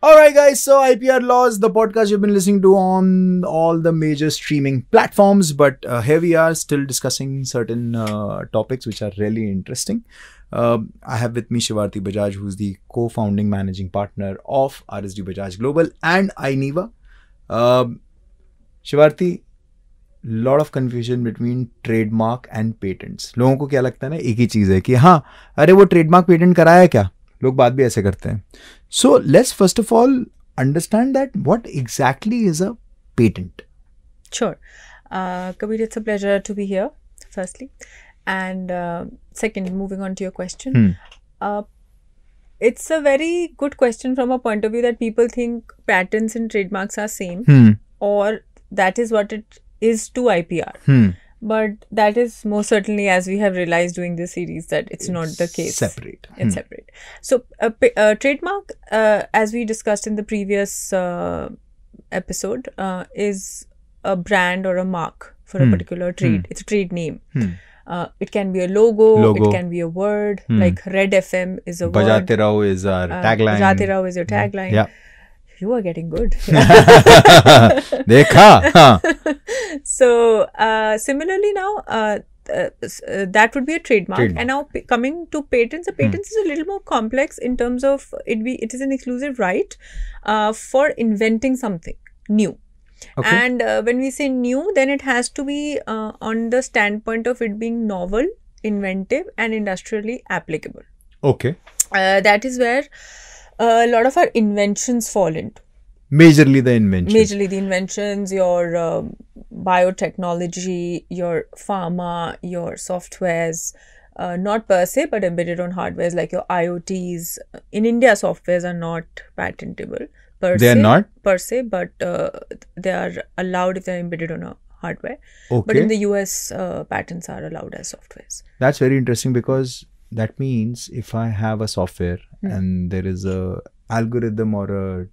Alright guys, so IPR Laws, the podcast you've been listening to on all the major streaming platforms, but here we are still discussing certain topics which are really interesting. I have with me Shivarti Bajaj, who's the co-founding managing partner of RSD Bajaj Global and iNEVA. Shivarti, lot of confusion between trademark and patents. लोगों को क्या लगता है ना, एक ही चीज़ है कि हाँ अरे वो trademark patent कराया है क्या, लोग बात भी ऐसे करते हैं. So let's first of all understand that what exactly is a patent. Sure. Kabir, it's a pleasure to be here, firstly. And second, moving on to your question. It's a very good question from a point of view that people think patents and trademarks are same, or that is what it is to IPR. But that is most certainly, as we have realized during this series, that it's not the case. Separate. It's separate. So a trademark, as we discussed in the previous episode, is a brand or a mark for a particular trade. It's a trade name. It can be a logo. It can be a word. Like Red FM is a word. Bajate Raho is our tagline. Bajate Raho is your tagline. Yeah. You are getting good. Dekha. So similarly now, that would be a trademark. And now coming to patents, patents is a little more complex in terms of it is an exclusive right for inventing something new. Okay. And when we say new, then it has to be on the standpoint of it being novel, inventive, and industrially applicable. Okay. That is where a lot of our inventions fall into. Majorly the inventions, your biotechnology, your pharma, your softwares, not per se, but embedded on hardwares like your IoTs. In India, softwares are not patentable per se. They are not? Per se, but they are allowed if they are embedded on a hardware. Okay. But in the US, patents are allowed as softwares. That's very interesting, because that means if I have a software and there is a algorithm or a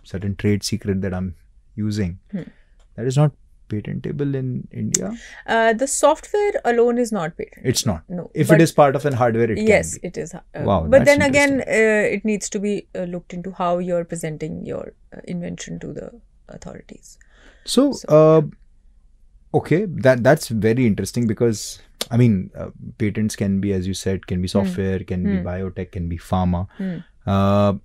certain trade secret that I'm using, that is not patentable in India? The software alone is not patentable. It's not? No. If it is part of an hardware, it can be. Yes, it is. Wow, but then again, it needs to be looked into how you're presenting your invention to the authorities. So okay, that's very interesting, because I mean, patents can be, as you said, can be software, can be biotech, can be pharma.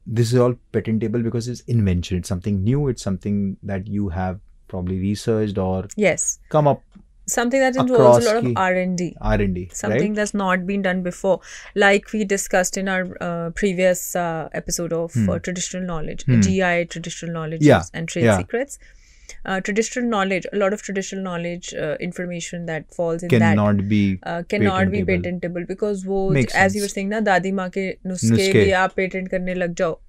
This is all patentable because it's invention. It's something new. It's something that you have probably researched or come up. Something that involves a lot of R&D. Something right? that's not been done before. Like we discussed in our previous episode of traditional knowledge, GI, traditional knowledge and trade secrets. Traditional knowledge, a lot of traditional knowledge information that falls in cannot that be patentable because वो, as you were saying ना, दादी माँ के नुस्खे भी आप patent करने लग जाओ,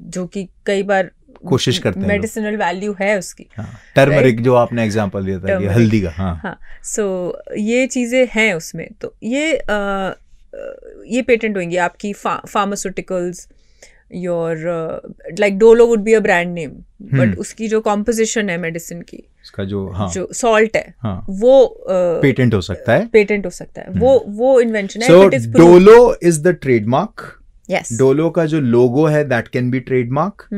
जो कि कई बार कोशिश करते हैं, मेडिसिनल वैल्यू है उसकी. टर्मरिक जो आपने एग्जांपल दिया था, ये हल्दी का. सो ये चीजें हैं उसमें, तो ये पेटेंट होंगी आपकी. Pharmaceuticals, your like Dolo would be a brand name, but उसकी जो composition है medicine की, उसका जो salt है, वो patent हो सकता है. वो invention है. So Dolo is the trademark. Yes. Dolo का जो logo है, that can be trademark.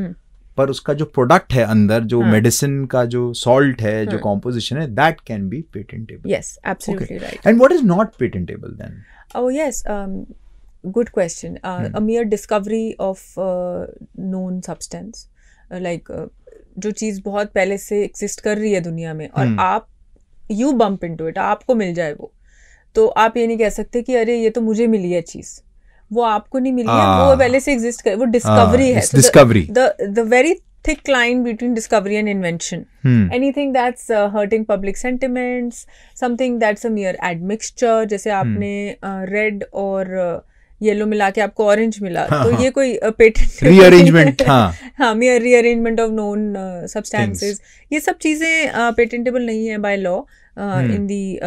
पर उसका जो product है अंदर, जो medicine का जो salt है, जो composition है, that can be patentable. Yes, absolutely right. And what is not patentable then? Oh yes. Good question. A mere discovery of known substance, like जो चीज़ बहुत पहले से exist कर रही है दुनिया में, और आप you bump into it, आपको मिल जाए वो, तो आप ये नहीं कह सकते कि अरे ये तो मुझे मिली है चीज़, वो आपको नहीं मिली है, वो पहले से exist कर, वो discovery है. Discovery. The very thick line between discovery and invention. Anything that's hurting public sentiments, something that's a mere admixture, जैसे आपने red और येलो मिला के आपको ऑरेंज मिला, तो ये कोई patent rearrangement, mere rearrangement of known substances, ये सब चीजें पेटेंटेबल नहीं है by law. In the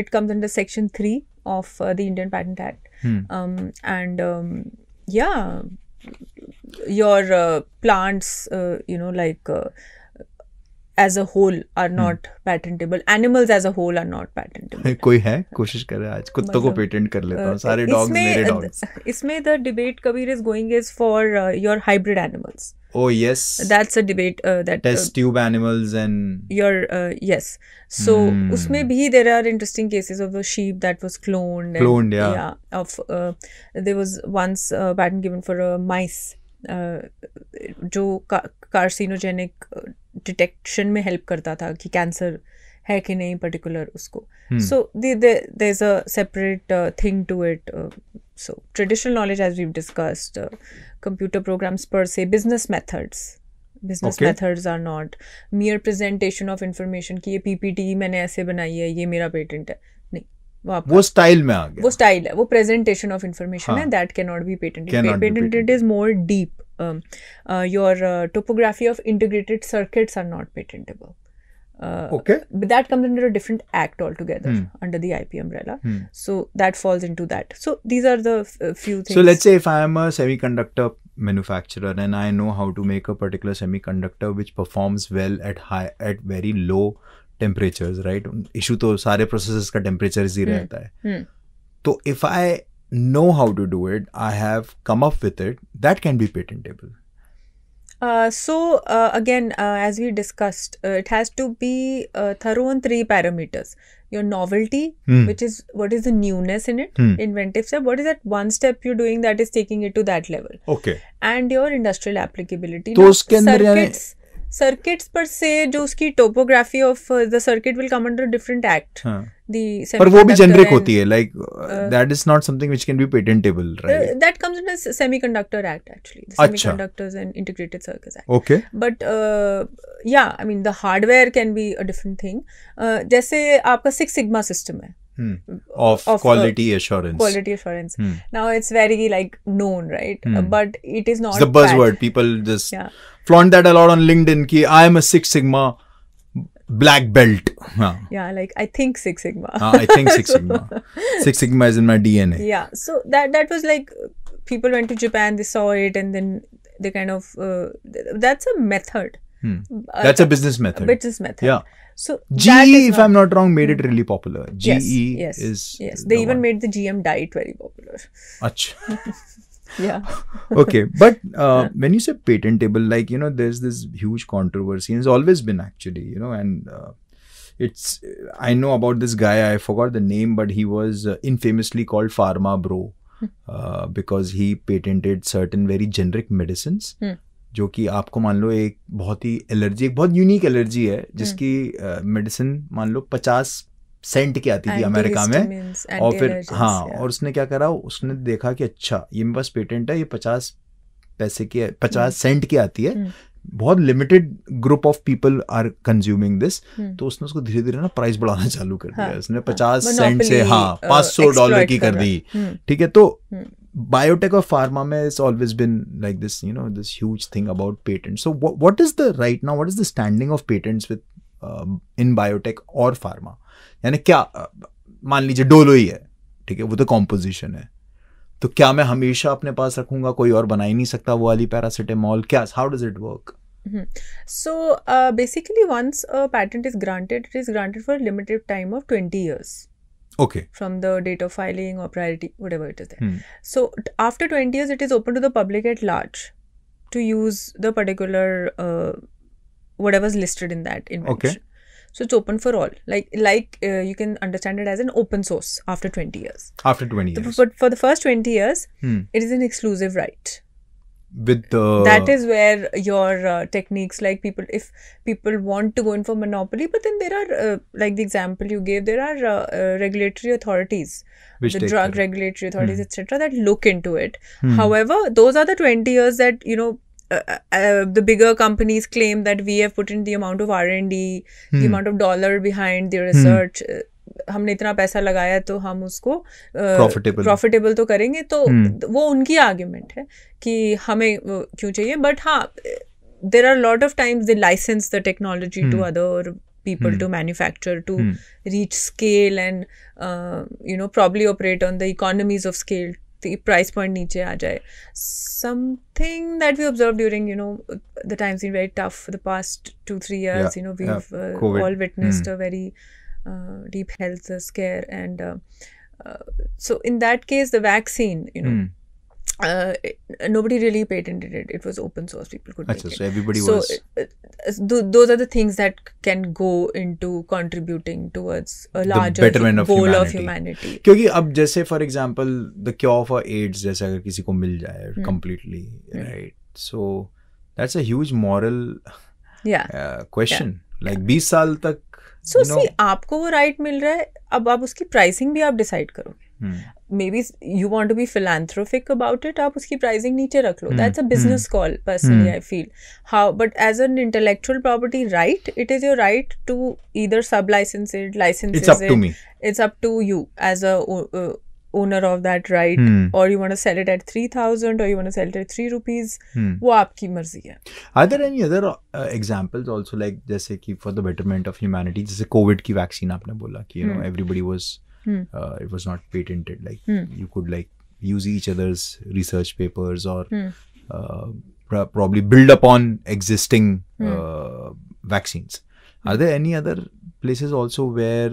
it comes under section 3 of the Indian Patent Act. And your plants, like as a whole are not patentable. Animals as a whole are not patentable. कोई है कोशिश कर रहा है आज कुत्तों को पेटेंट कर लेता हूँ, सारे डॉग्स मेरे डॉग्स. इसमें the debate Kabir is going is for your hybrid animals. Oh yes, that's a debate that test tube animals and your yes. So usme bhi there are interesting cases of a sheep that was cloned. Yeah. Of there was once a patent given for a mice जो carcinogenic detection में help करता था कि cancer है कि नहीं particular उसको. So there's a separate thing to it. So traditional knowledge, as we've discussed, computer programs per se, business methods methods are not mere presentation of information कि ये PPT मैंने ऐसे बनाई है, ये मेरा patent है. नहीं, वो स्टाइल में आ गया. वो स्टाइल है, वो presentation of information है, that cannot be patented. Patented is more deep. Your topography of integrated circuits are not patentable. But that comes under a different act altogether, under the IP umbrella. So that falls into that. So these are the few things. So let's say if I am a semiconductor manufacturer and I know how to make a particular semiconductor which performs well at very low temperatures, right? Issue तो सारे processes का temperature ही रहता है. तो if I know how to do it, I have come up with it, that can be patentable. Again, as we discussed, it has to be thorough on 3 parameters. Your novelty, which is what is the newness in it, inventive step, what is that one step you're doing that is taking it to that level. Okay. And your industrial applicability. तो circuits per se, जो उसकी topography of the circuit will come under a different act. पर वो भी generic होती है, like that is not something which can be patentable, right? That comes under Semiconductor Act actually, the Semiconductors and Integrated Circuits Act. Okay. But yeah, I mean the hardware can be a different thing. जैसे आपका Six Sigma system है. Of quality assurance. Quality assurance. Now it's very like known, right? But it is not. It's the buzzword. People just flaunt that a lot on LinkedIn. Ki I am a Six Sigma black belt. Yeah, like I think Six Sigma. I think Six Sigma. Six Sigma is in my DNA. Yeah. So that was like people went to Japan, they saw it, and then they kind of that's a method. That's a business method. Business method. Yeah. So GE, if I'm not wrong, made it really popular. GE is they even made the GM diet very popular. Achha. Yeah. Okay, but when you say patentable, like, you know, there's this huge controversy, and it's always been actually, you know, and it's, I know about this guy, I forgot the name, but he was infamously called Pharma Bro because he patented certain very generic medicines. जो कि आपको मान लो एक बहुत ही allergy, एक बहुत unique allergy है जिसकी मेडिसिन मान लो 50 सेंट की आती थी अमेरिका में, और फिर और उसने क्या करा, उसने देखा कि अच्छा ये मेरे पास पेटेंट है, ये 50 पैसे की 50 सेंट की आती है, बहुत limited group of people are consuming this, तो उसने उसको धीरे धीरे ना प्राइस बढ़ाना चालू कर दिया. उसने 50 सेंट से $500 की कर दी. ठीक है, तो biotech or pharma mein has always been like this, you know, this huge thing about patents. So what is the right now, what is the standing of patents with in biotech or pharma? यानी क्या, मान लीजिए Dolo ही है, ठीक है, वो तो composition है, तो क्या मैं हमेशा अपने पास रखूंगा, कोई और बना ही नहीं सकता वो वाली पैरासिटामोल, क्या, how does it work? So basically once a patent is granted, it is granted for a limited time of 20 years. Okay. From the date of filing or priority, whatever it is there. So after 20 years, it is open to the public at large to use the particular whatever's listed in that invention. Okay. So it's open for all. Like you can understand it as an open source after 20 years. After 20 years. But for the first 20 years, it is an exclusive right. With that is where your techniques, like if people want to go in for monopoly, but then there are like the example you gave, there are regulatory authorities, the drug regulatory authorities, etc., that look into it. However, those are the 20 years that, you know, the bigger companies claim that we have put in the amount of R&D, the amount of dollar behind the research. हमने इतना पैसा लगाया तो हम उसको profitable तो करेंगे, तो वो उनकी आर्ग्यूमेंट है कि हमें क्यों चाहिए. बट हाँ, there are lot of times they license the technology to other people to manufacture, to reach scale and you know, probably operate on the economies of scale, the price point नीचे आ जाए. Something that we observed during, you know, the time's been very tough for the past 2-3 years. We've all witnessed a very deep health scare, and so in that case, the vaccine, nobody really patented it. It was open source. People could make it. So everybody was. Those are the things that can go into contributing towards a larger goal of humanity. क्योंकि अब जैसे for example the cure for AIDS जैसे अगर किसी को मिल जाए completely, right? So that's a huge moral question. Like 20 साल तक. So see, आपको वो right मिल रहा है, अब आप उसकी pricing भी आप decide करोगे. Maybe you want to be philanthropic about it, आप उसकी pricing नीचे रख लो. That's a business call, personally, I feel. But as an intellectual property right, it is your right to either sub-license it, license it. It's up to me. It's up to you as a owner of that right, or you want to sell it at 3,000 or you want to sell it at 3 rupees. वो आपकी मर्जी है. Are there any other examples also, like जैसे कि for the betterment of humanity, जैसे COVID की vaccine आपने बोला कि everybody was it was not patented, like you could like use each other's research papers or probably build upon existing vaccines. Are there any other places also where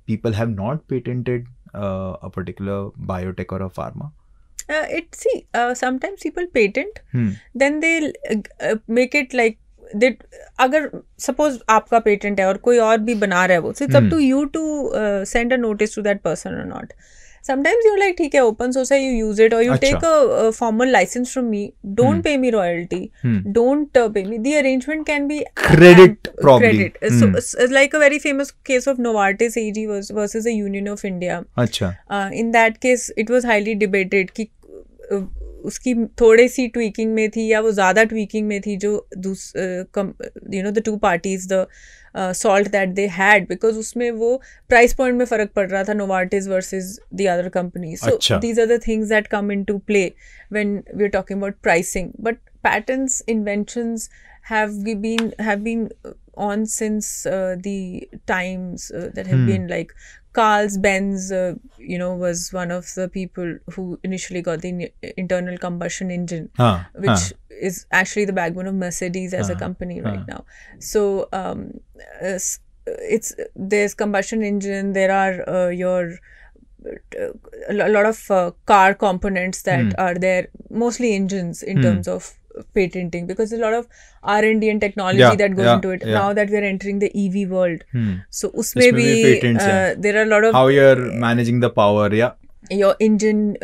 people have not patented a particular biotech or a pharma? Sometimes people patent, then they'll make it like अगर suppose आपका patent है और कोई और भी बना रहा है वो, so it's up to you to send a notice to that person or not. Sometimes you're like, ठीक है, open source है, you use it, or you take a formal license from me, don't pay me royalty, don't pay me. The arrangement can be credit, probably. So it's like a very famous case of Novartis AG versus the Union of India. In that case, it was highly debated कि उसकी थोड़ी सी tweaking में थी या वो ज़्यादा tweaking में थी जो the two parties, the salt that they had, because उसमें वो प्राइस पॉइंट में फ़र्क पड़ रहा था Novartis versus the other companies. So these are the things that come into play when we're talking about pricing. But patents, inventions have been on since the times that have been like Carl Benz, was one of the people who initially got the internal combustion engine, which is actually the backbone of Mercedes as a company right now. So there's combustion engine. There are a lot of car components that are there, mostly engines in terms of patenting, because there's a lot of R&D and technology that goes into it. Now that we're entering the EV world, so usme bhi there are a lot of how you're managing the power, your engine,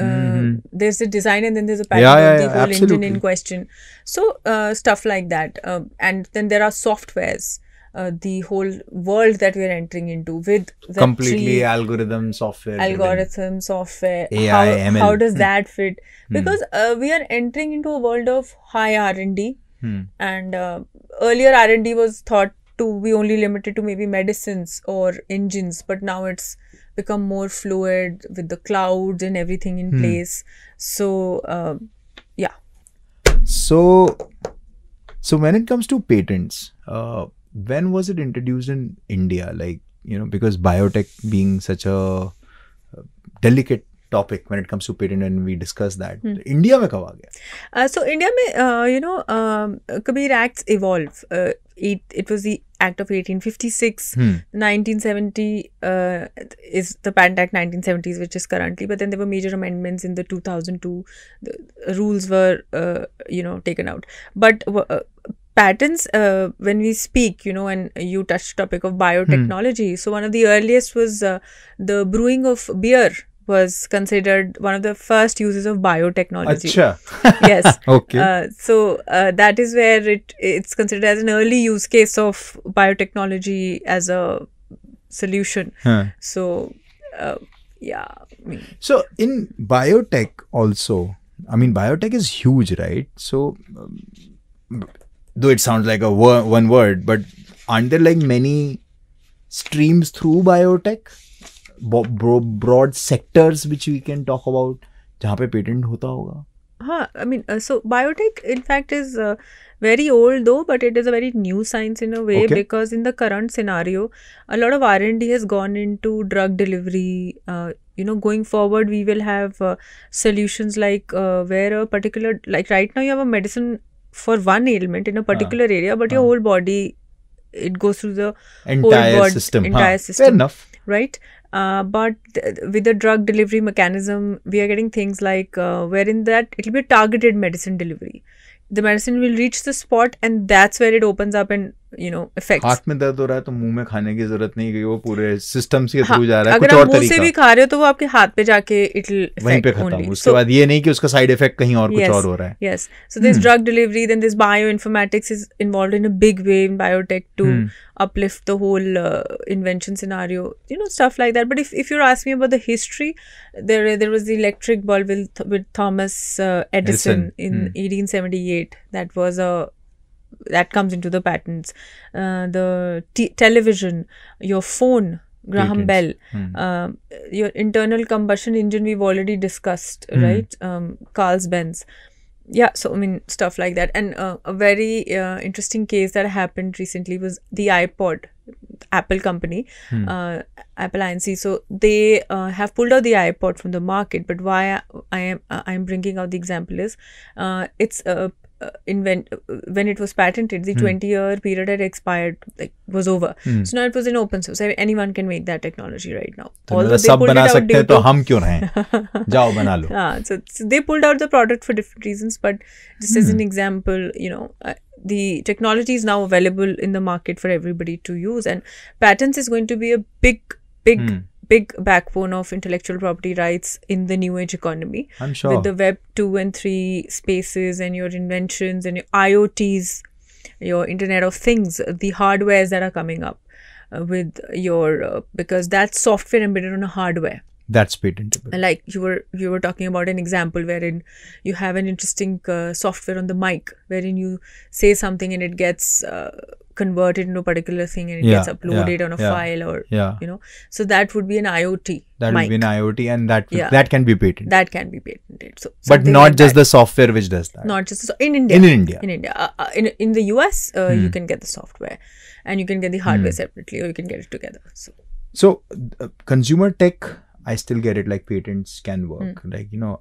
there's a design and then there's a patent of the whole engine in question. So stuff like that, and then there are softwares. The whole world that we're entering into with completely algorithm software, AI, ML. How does that fit? Because we are entering into a world of high R&D, and earlier R&D was thought to be only limited to maybe medicines or engines, but now it's become more fluid with the clouds and everything in place. So so when it comes to patents, when was it introduced in India? Like, because biotech being such a delicate topic when it comes to patent, and we discussed that. India में कब आ गया? So India में, Kabir Acts evolve. It was the Act of 1856. 1970 is the Patent Act 1970s, which is currently. But then there were major amendments in the 2002. The rules were, taken out. But patents, when we speak, and you touched the topic of biotechnology. So one of the earliest was the brewing of beer was considered one of the first uses of biotechnology. Yes. Okay. So that is where it's considered as an early use case of biotechnology as a solution. So So in biotech also, biotech is huge, right? So though it sounds like one word, but aren't there like many streams through biotech? Broad sectors which we can talk about जहाँ पे patent होता होगा? So biotech in fact is very old though, but it is a very new science in a way, because in the current scenario, a lot of R&D has gone into drug delivery. Going forward, we will have solutions like where a particular, like right now you have a medicine for one ailment in a particular area, but your whole body, it goes through the entire system. Entire system. Fair enough. Right? But with the drug delivery mechanism, we are getting things like wherein that it will be targeted medicine delivery. The medicine will reach the spot, and that's where it opens up and affects. हाथ में दर्द हो रहा है तो मुंह में खाने की जरूरत नहीं कि वो पूरे सिस्टम से थ्रू जा रहा है, कुछ और तरीका। अगर आप मुंह से भी खा रहे हो तो वो आपके हाथ पे जाके इट विल वहीं पे खत्म। उसके बाद ये नहीं कि उसका साइड इफेक्ट कहीं और कुछ और हो रहा है। Yes, so this drug delivery, then this bioinformatics is involved in a big way in biotech to uplift the whole invention scenario, stuff like that. But if you're asking me about the history, there was the electric bulb with Thomas Edison in 1878. That comes into the patents. The television, your phone, Graham Bell, your internal combustion engine, we've already discussed, right? Carl Benz. Yeah, so I mean, stuff like that. And a very interesting case that happened recently was the iPod, Apple company, Apple Inc. So they have pulled out the iPod from the market. But why I am bringing out the example is it's when it was patented, the 20-year period had expired, was over. So now it was in open source. anyone can make that technology right now. Although सब बना सकते हैं तो हम क्यों रहें? जाओ बना लो. So they pulled out the product for different reasons, but just as an example, the technology is now available in the market for everybody to use, and patents is going to be a big backbone of intellectual property rights in the new age economy. I'm sure. With the Web 2 and 3 spaces and your inventions and your IoTs, your Internet of Things, the hardwares that are coming up with your, because that's software embedded on a hardware. That's patentable. Like you were talking about an example wherein you have an interesting software on the mic wherein you say something and it gets converted into a particular thing and it gets uploaded on a file, or so that would be an IoT. That would be an IoT, and that can be patented. That can be patented. So, but not just the software which does that. Not just in India. In the US, you can get the software, and you can get the hardware separately, or you can get it together. So consumer tech, I still get it. Like patents can work, like an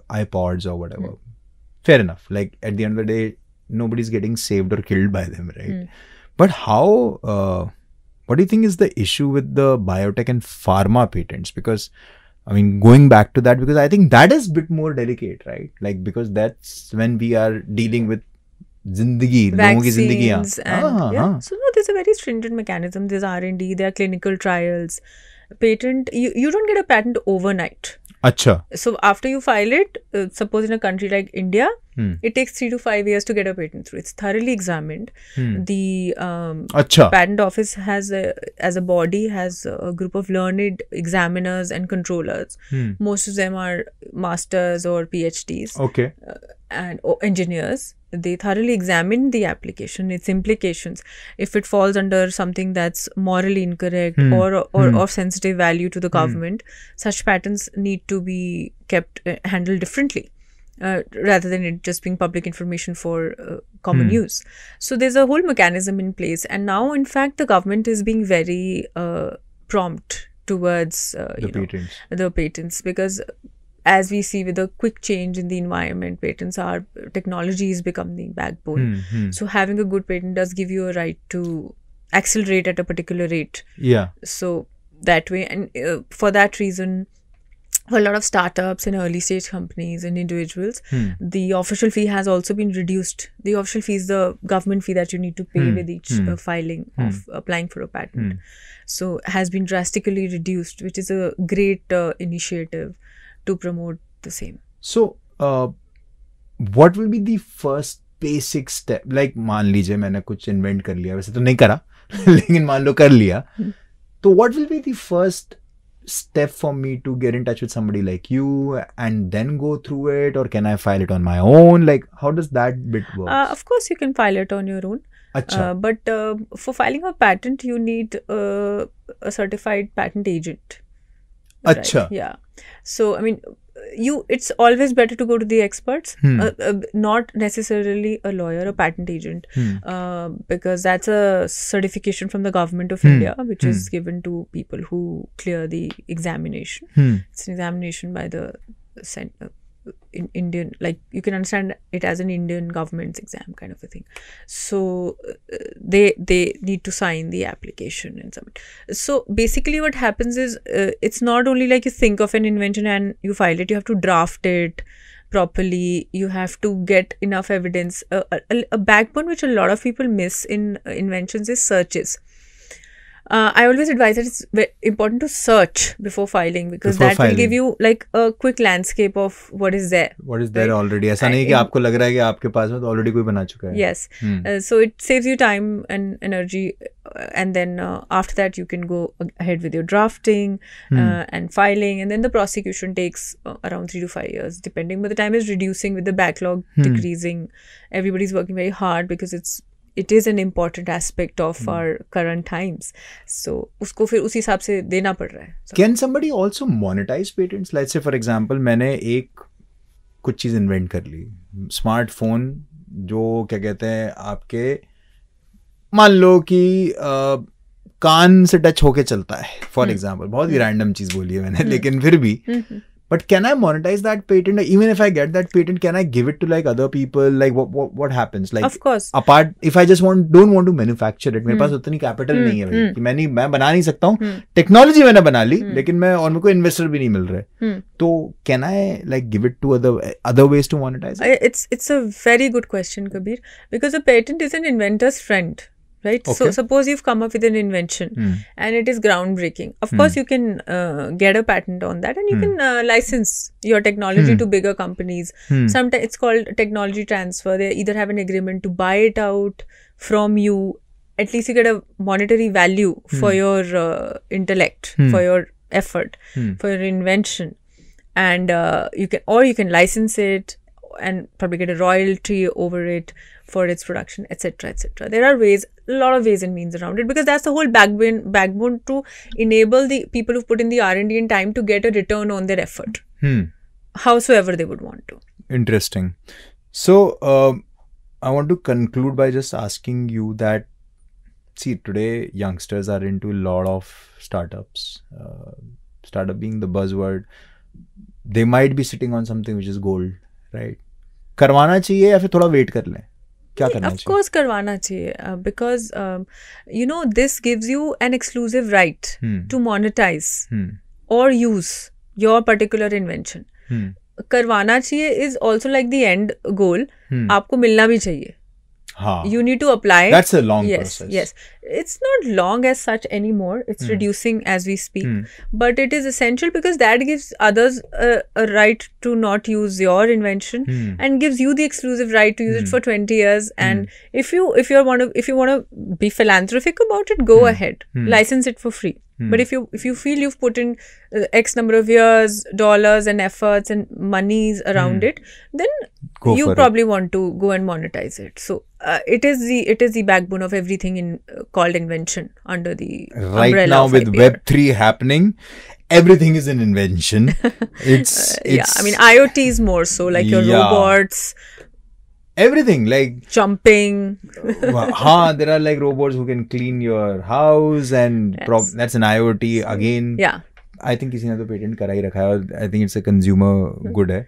iPods or whatever. Fair enough. Like at the end of the day, nobody's getting saved or killed by them, right? But how? What do you think is the issue with the biotech and pharma patents? Because I mean, going back to that, because I think that is a bit more delicate, right? Like because that's when we are dealing with zindagi, logon ki zindagiyan. So no, there's a very stringent mechanism. There's R&D, there are clinical trials. Patent, you don't get a patent overnight. Acha. So after you file it, suppose in a country like India, it takes 3 to 5 years to get a patent through. It's thoroughly examined. The patent office has as a body has a group of learned examiners and controllers. Most of them are masters or PhDs. Okay. And engineers. They thoroughly examine the application, its implications. If it falls under something that's morally incorrect or of sensitive value to the government, such patents need to be kept handled differently, rather than it just being public information for common use. So there's a whole mechanism in place, and now in fact the government is being very prompt towards the patents, because as we see with the quick change in the environment, technology is becoming the backbone. So having a good patent does give you a right to accelerate at a particular rate. Yeah. So that way, and for that reason, for a lot of startups and early stage companies and individuals, the official fee has also been reduced. The official fee is the government fee that you need to pay with each filing of applying for a patent. So has been drastically reduced, which is a great initiative to promote the same. So what will be the first basic step? Like मान लीजिए मैंने कुछ invent कर लिया, वैसे तो नहीं करा लेकिन मान लो कर लिया, तो what will be the first step for me to get in touch with somebody like you and then go through it, or can I file it on my own? Like how does that bit work? Of course you can file it on your own. But for filing a patent you need a certified patent agent. Acha. Right? Yeah. So I mean, it's always better to go to the experts, not necessarily a lawyer, a patent agent, because that's a certification from the government of India, which is given to people who clear the examination. It's an examination by the in Indian, like you can understand it as an Indian government's exam kind of a thing. So they need to sign the application and submit. So basically what happens is it's not only like you think of an invention and you file it, you have to draft it properly, you have to get enough evidence. A backbone which a lot of people miss in inventions is searches. I always advise that it's very important to search before filing, because that will give you like a quick landscape of what is there. What is there already. ऐसा नहीं कि आपको लग रहा है कि आपके पास में तो already कोई बना चुका है. Yes. So it saves you time and energy, and then after that you can go ahead with your drafting and filing, and then the prosecution takes around 3 to 5 years depending, but the time is reducing with the backlog decreasing. Everybody's working very hard because it is an important aspect of our current times. So उसको फिर उसी हिसाब से देना पड़ रहा है. Can somebody also monetize patents? Let's say for example मैंने एक कुछ चीज़ invent कर ली, स्मार्टफोन जो क्या कहते हैं आपके, मान लो कि कान से टच होके चलता है फॉर एग्जाम्पल, बहुत ही रैंडम चीज़ बोली है मैंने, लेकिन फिर भी but can I monetize that patent? Even if I get that patent, can I give it to like other people? Like what happens? Like of course. Apart, if I just don't want to manufacture it, मेरे पास उतनी capital नहीं है भाई कि मैं बना नहीं सकता हूँ. Technology मैंने बना ली, लेकिन मैं और मेरे को investor भी नहीं मिल रहे. तो can I like give it to other ways to monetize it? It's a very good question, Kabir, because a patent is an inventor's friend. Right. Okay. So suppose you've come up with an invention and it is groundbreaking. Of course, you can get a patent on that, and you can license your technology to bigger companies. Sometimes it's called technology transfer. They either have an agreement to buy it out from you. At least you get a monetary value for your intellect, for your effort, for your invention, and you can license it and probably get a royalty over it for its production, etc., etc. There are a lot of ways and means around it, because that's the whole backbone to enable the people who put in the R&D and time to get a return on their effort, howsoever they would want to. Interesting. So I want to conclude by just asking you that, see, today youngsters are into a lot of startups, startup being the buzzword. They might be sitting on something which is gold, right? करवाना चाहिए या फिर थोड़ा wait कर लें? क्या करना चाहिए? Of course करवाना चाहिए, because this gives you an exclusive right to monetize or use your particular invention. करवाना चाहिए is also like the end goal. आपको मिलना भी चाहिए. You need to apply. That's a long process. Yes. It's not long as such anymore. It's reducing as we speak. But it is essential because that gives others a right to not use your invention and gives you the exclusive right to use it for 20 years. And if you want to be philanthropic about it, go ahead. License it for free. But if you feel you've put in X number of years, dollars and efforts and monies around it, then you probably want to go and monetize it. So it is the backbone of everything called invention under the umbrella right now of with IPR. Web3 happening. Everything is an invention. It's yeah, I mean IoT is more so, like your robots. Everything like jumping. There are like robots who can clean your house, and that's an IoT again. Yeah. I think किसी ने तो patent करा ही रखा है, और I think it's a consumer good है.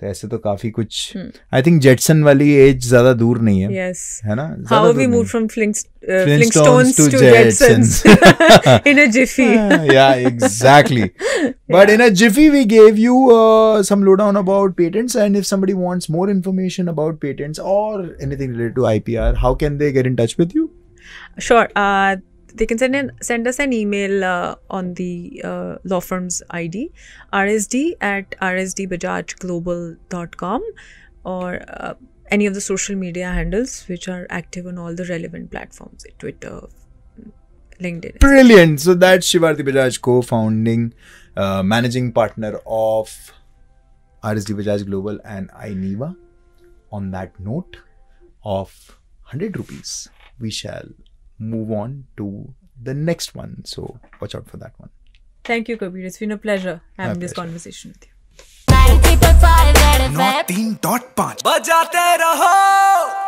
तो ऐसे तो काफी कुछ. I think Jetson वाली age ज़्यादा दूर नहीं है. Yes. है ना? How we moved from Flintstones to Jetsons in a jiffy. Yeah, exactly. But in a jiffy, we gave you some lowdown about patents. And if somebody wants more information about patents or anything related to IPR, how can they get in touch with you? Sure. They can send us an email on the law firm's ID, rsd@rsdbajajglobal.com, or any of the social media handles which are active on all the relevant platforms, Twitter, LinkedIn. Brilliant. So that's Shivarti Bajaj, co-founding managing partner of RSD Bajaj Global and iNeeva. On that note of 100 rupees, we shall move on to the next one. So watch out for that one. Thank you, Kabir. It's been a pleasure having this conversation with you. 93.5 बजाते रहो.